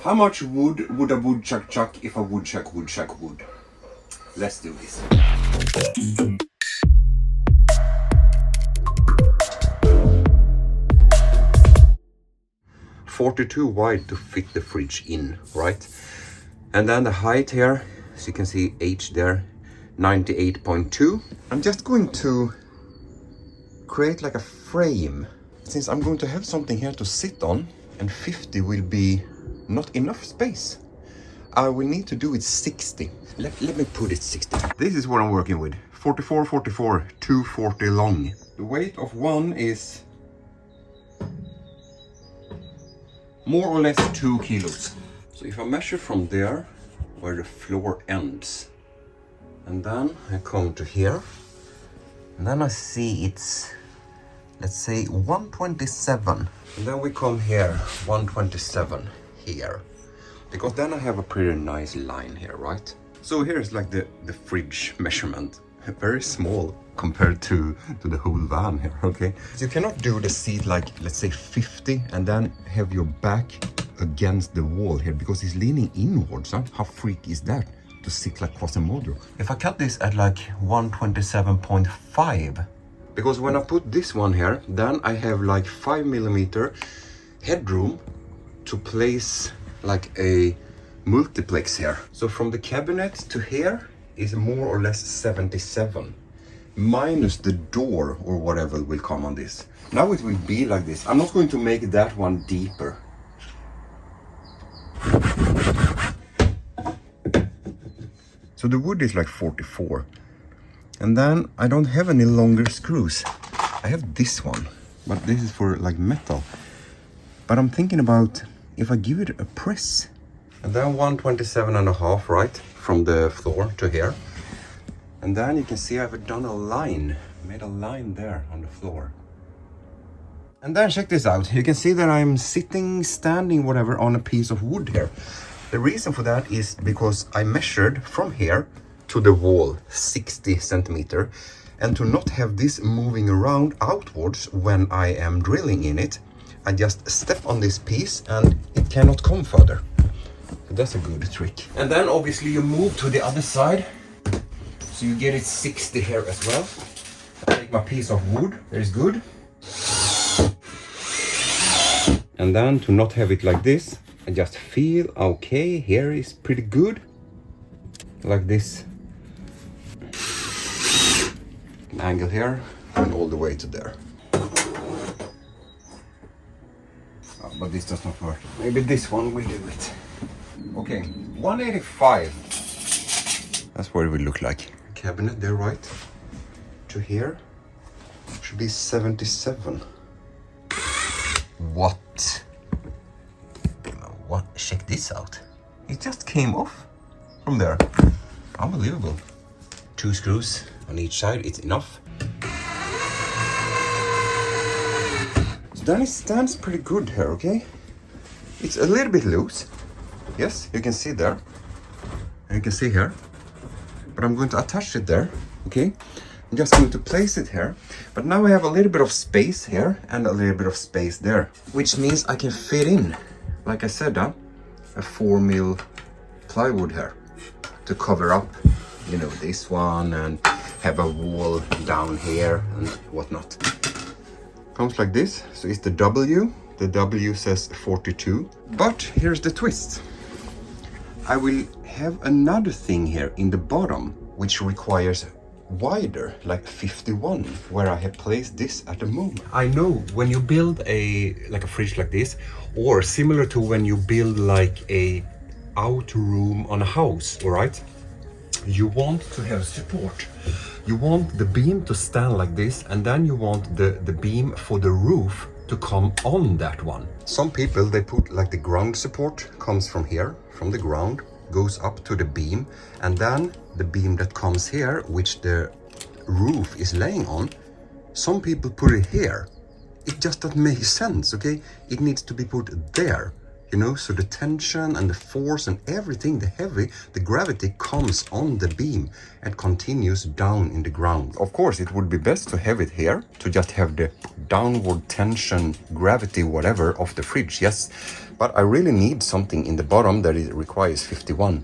How much wood would a woodchuck chuck if a woodchuck would? Let's do this. .42 wide to fit the fridge in, right? And then the height here, as you can see, H there, 98.2. I'm just going to create like a frame, since I'm going to have something here to sit on, and 50 will be not enough space. I will need to do it 60. Let me put it 60. This is what I'm working with. 44, 44, 240 long. The weight of one is more or less 2 kilos. So if I measure from there, where the floor ends, and then I come to here, and then I see it's, let's say 127. And then we come here, 127 here. Because then I have a pretty nice line here, right? So here's like the fridge measurement. Very small compared to the whole van here, okay? So you cannot do the seat like, let's say 50, and then have your back against the wall here, because it's leaning inwards, huh? How freaky is that? To sit like Quasimodo. If I cut this at like 127.5, because when I put this one here, then I have like 5mm headroom to place like a multiplex here. So from the cabinet to here is more or less 77, minus the door or whatever will come on this. Now it will be like this. I'm not going to make that one deeper. So the wood is like 44. And then I don't have any longer screws. I have this one, but this is for like metal. But I'm thinking about if I give it a press. And then 127.5, right? From the floor to here. And then you can see I've done a line, made a line there on the floor. And then check this out. You can see that I'm sitting, standing, whatever, on a piece of wood here. The reason for that is because I measured from here to the wall 60 centimeter, and to not have this moving around outwards when I am drilling in it, I just step on this piece and it cannot come further. So that's a good trick. And then obviously you move to the other side, so you get it 60 here as well. I take my piece of wood, there is good. And then to not have it like this, I just feel okay, here is pretty good. Like this. An angle here and all the way to there. Oh, but this does not work. Maybe this one will do it. Okay, 185. That's what it will look like. Cabinet there, right? To here. Should be 77. What? What? Check this out. It just came off from there. Unbelievable. 2 screws on each side, it's enough. So then it stands pretty good here, okay? It's a little bit loose. Yes, you can see there. And you can see here. But I'm going to attach it there, okay? I'm just going to place it here. But now I have a little bit of space here and a little bit of space there. Which means I can fit in, like I said, a 4mm plywood here to cover up, you know, this one, and have a wall down here and whatnot. Comes like this, so it's the W. The W says 42. But here's the twist. I will have another thing here in the bottom, which requires wider, like 51, where I have placed this at the moment. I know when you build a fridge like this, or similar to when you build like a out room on a house, all right, you want to have support. You want the beam to stand like this, and then you want the beam for the roof to come on that one. Some people, they put like the ground support comes from here, from the ground, goes up to the beam, and then the beam that comes here, which the roof is laying on, some people put it here. It just doesn't make sense, okay? It needs to be put there, you know, so the tension and the force and everything, the gravity comes on the beam and continues down in the ground. Of course, it would be best to have it here, to just have the downward tension, gravity, whatever, of the fridge, yes. But I really need something in the bottom that it requires 51.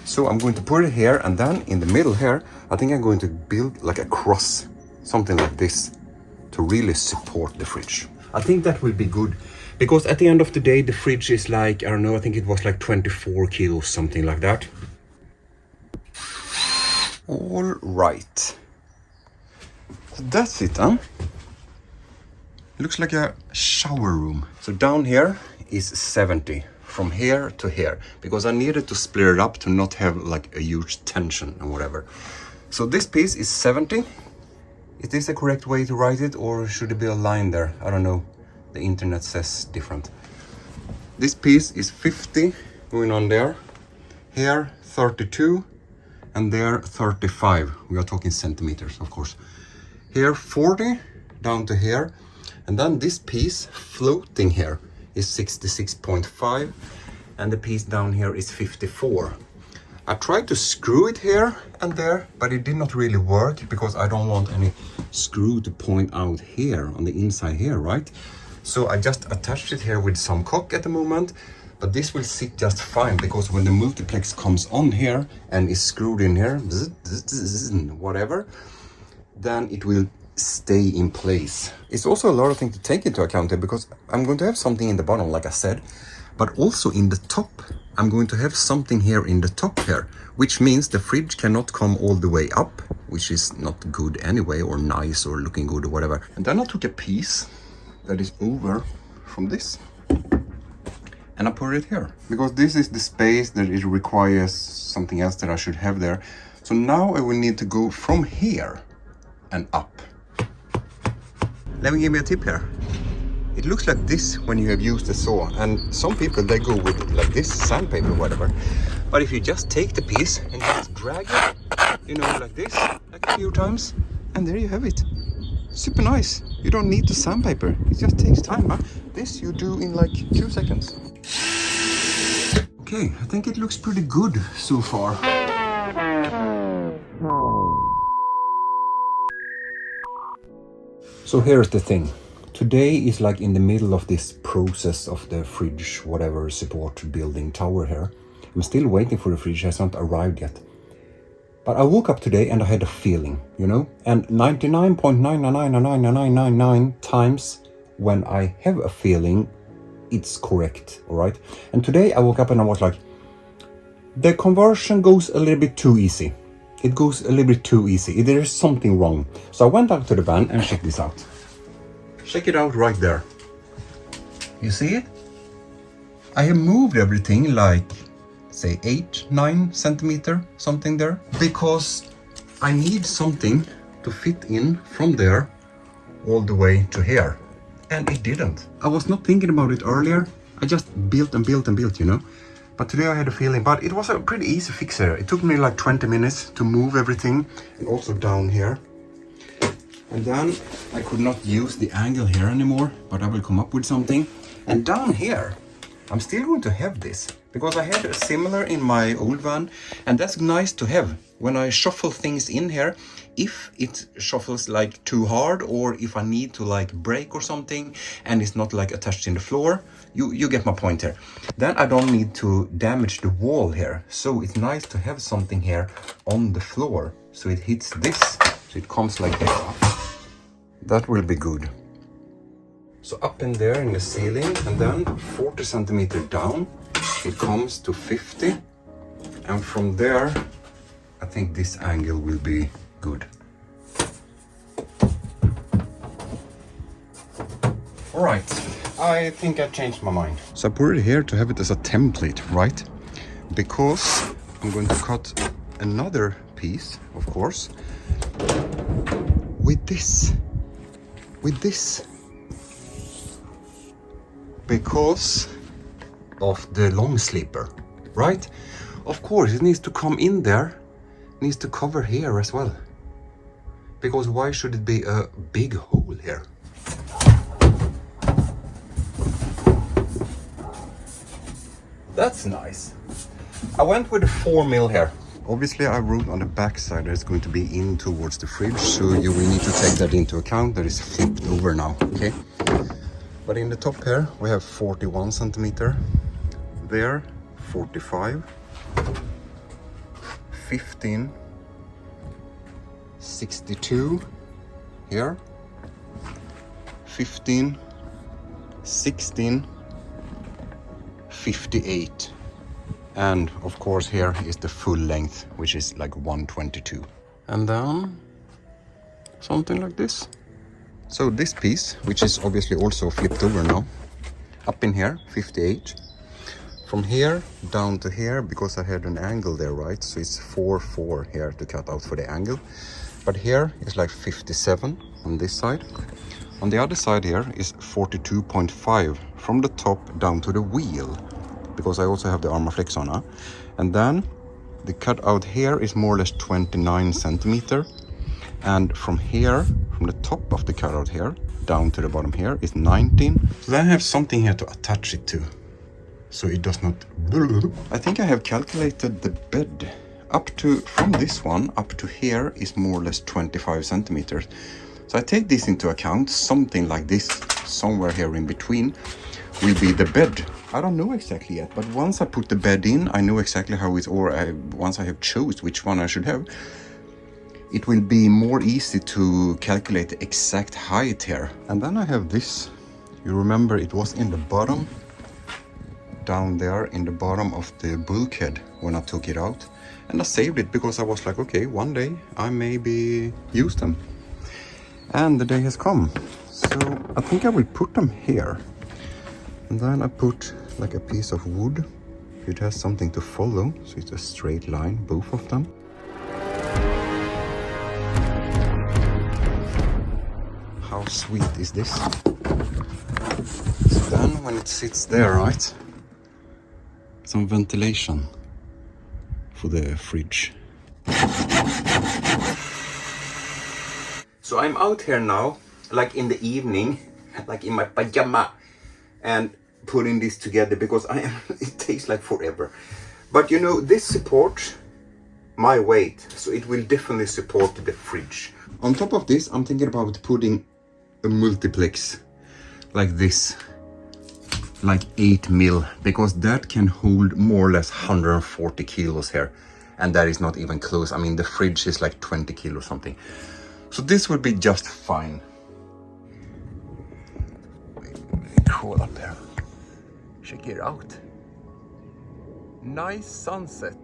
So I'm going to put it here, and then in the middle here, I think I'm going to build like a cross, something like this, to really support the fridge. I think that will be good, because at the end of the day, the fridge is like, I don't know, I think it was like 24 kilos, something like that. All right. So that's it, huh? Looks like a shower room. So down here is 70, from here to here, because I needed to split it up to not have like a huge tension and whatever. So this piece is 70. Is this the correct way to write it, or should it be a line there? I don't know. The internet says different. This piece is 50 going on there. Here 32, and there 35. We are talking centimeters, of course. Here 40 down to here, and then this piece floating here is 66.5, and the piece down here is 54. I tried to screw it here and there, but it did not really work, because I don't want any screw to point out here on the inside here, right? So I just attached it here with some caulk at the moment, but this will sit just fine, because when the multiplex comes on here and is screwed in here, whatever, then it will stay in place. It's also a lot of things to take into account here, because I'm going to have something in the bottom, like I said, but also in the top. I'm going to have something here in the top here, which means the fridge cannot come all the way up, which is not good anyway, or nice, or looking good, or whatever. And then I took a piece that is over from this, and I put it here, because this is the space that it requires something else that I should have there. So now I will need to go from here and up. Let me give you a tip here. It looks like this when you have used the saw, and some people, they go with like this sandpaper or whatever. But if you just take the piece and just drag it, you know, like this, like a few times, and there you have it. Super nice. You don't need the sandpaper. It just takes time, huh? This you do in like 2 seconds. Okay, I think it looks pretty good so far. So here's the thing. Today is like in the middle of this process of the fridge, whatever support building tower here. I'm still waiting for the fridge, it has not arrived yet. But I woke up today and I had a feeling, you know, and 99.9999999 times when I have a feeling, it's correct, all right? And today I woke up and I was like, the conversion goes a little bit too easy. It goes a little bit too easy. There is something wrong. So I went out to the van and checked this out. Check it out right there. You see it? I have moved everything like, say 8-9 centimeter, something there, because I need something to fit in from there all the way to here, and it didn't. I was not thinking about it earlier. I just built and built and built, you know. But today I had a feeling, but it was a pretty easy fix here. It took me like 20 minutes to move everything, and also down here. And then I could not use the angle here anymore, but I will come up with something. And down here, I'm still going to have this, because I had a similar in my old van, and that's nice to have. When I shuffle things in here, if it shuffles like too hard, or if I need to like break or something, and it's not like attached in the floor, you get my point here. Then I don't need to damage the wall here. So it's nice to have something here on the floor, so it hits this, so it comes like this up. That will be good. So up in there in the ceiling, and then 40 centimeter down, it comes to 50. And from there, I think this angle will be good. All right, I think I changed my mind. So I put it here to have it as a template, right? Because I'm going to cut another piece, of course, with this. Because of the long sleeper, right? Of course, it needs to come in there, needs to cover here as well. Because why should it be a big hole here? That's nice. I went with a 4 mil here. Obviously, I wrote on the back side that it's going to be in towards the fridge, so you will need to take that into account. That is flipped over now, okay? But in the top here we have 41 centimeter, there 45, 15, 62 here, 15, 16, 58, and of course here is the full length, which is like 122, and then something like this. So this piece, which is obviously also flipped over now, up in here 58, from here down to here, because I had an angle there, right? So it's 4 here to cut out for the angle, but here is like 57 on this side. On the other side here is 42.5 from the top down to the wheel, because I also have the armor flex on, huh? And then the cutout here is more or less 29 centimeter, and from here, from the top of the cutout here down to the bottom here is 19. So then I have something here to attach it to, so it does not. I think I have calculated the bed up to, from this one up to here is more or less 25 centimeters. So I take this into account, something like this, somewhere here in between will be the bed. I don't know exactly yet, but once I put the bed in, I know exactly how it's, once I have chose which one I should have, it will be more easy to calculate the exact height here. And then I have this, you remember it was in the bottom, down there in the bottom of the bulkhead when I took it out. And I saved it because I was like, okay, one day I maybe use them. And the day has come. So I think I will put them here. And then I put like a piece of wood. It has something to follow, so it's a straight line, both of them. How sweet is this? So then when it sits there, right, some ventilation for the fridge. So I'm out here now, like in the evening, like in my pajama, and putting this together because it takes like forever. But you know, this supports my weight, so it will definitely support the fridge. On top of this, I'm thinking about putting a multiplex like this, like 8 mil, because that can hold more or less 140 kilos here, and that is not even close. I mean, the fridge is like 20 kilos something. So this would be just fine. Cool up there. Check it out. Nice sunset.